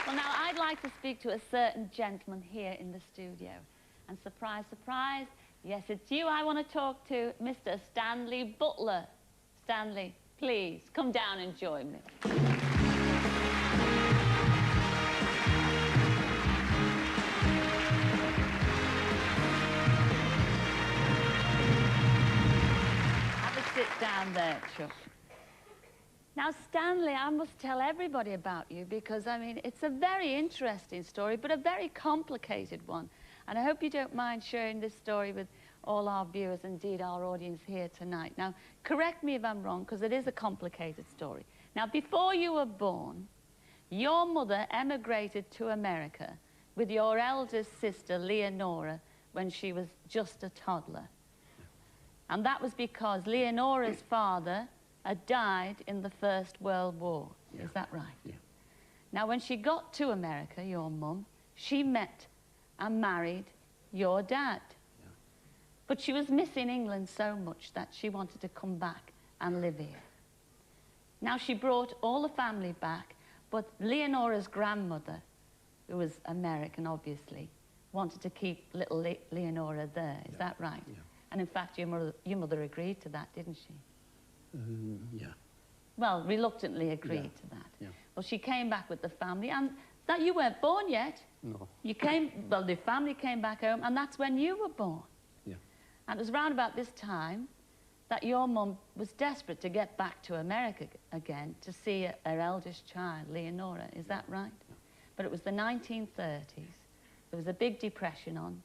Well, now, I'd like to speak to a certain gentleman here in the studio. And surprise, surprise, yes, it's you I want to talk to, Mr. Stanley Butler. Stanley, please, come down and join me. Have a sit down there, Chuck. Now, Stanley, I must tell everybody about you because, I mean, it's a very interesting story, but a very complicated one. And I hope you don't mind sharing this story with all our viewers, indeed our audience here tonight. Now, correct me if I'm wrong, because it is a complicated story. Now, before you were born, your mother emigrated to America with your eldest sister, Leonora, when she was just a toddler. And that was because Leonora's father had died in the First World War. Yeah. Is that right? Yeah. Now, when she got to America, your mum, she met and married your dad. Yeah. But she was missing England so much that she wanted to come back and live here. Now, she brought all the family back, but Leonora's grandmother, who was American, obviously, wanted to keep little Leonora there. Is that right? Yeah. And in fact, your mother agreed to that, didn't she? Yeah. Well, reluctantly agreed to that. Yeah. Well, she came back with the family, and that you weren't born yet. No. You came, well, the family came back home, and that's when you were born. Yeah. And it was around about this time that your mum was desperate to get back to America again to see her eldest child, Leonora. Is that right? Yeah. But it was the 1930s. There was a big depression on,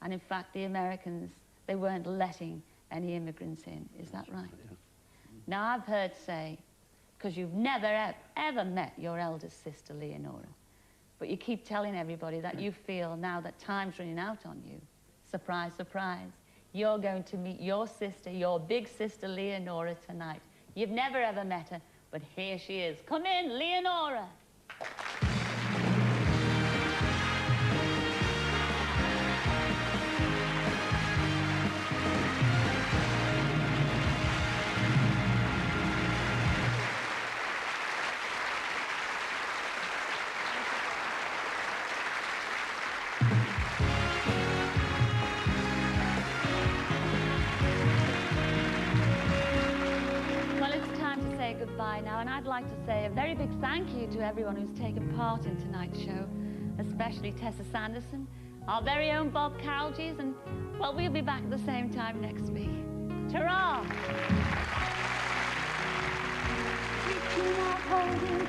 and in fact, the Americans, they weren't letting any immigrants in. Is that right? Yeah. Now, I've heard say, because you've never, ever met your eldest sister, Leonora, but you keep telling everybody that you feel now that time's running out on you. Surprise, surprise. You're going to meet your sister, your big sister, Leonora, tonight. You've never, ever met her, but here she is. Come in, Leonora. Goodbye now, and I'd like to say a very big thank you to everyone who's taken part in tonight's show, especially Tessa Sanderson, our very own Bob Carolgees, and, well, we'll be back at the same time next week. Ta-ra! Holding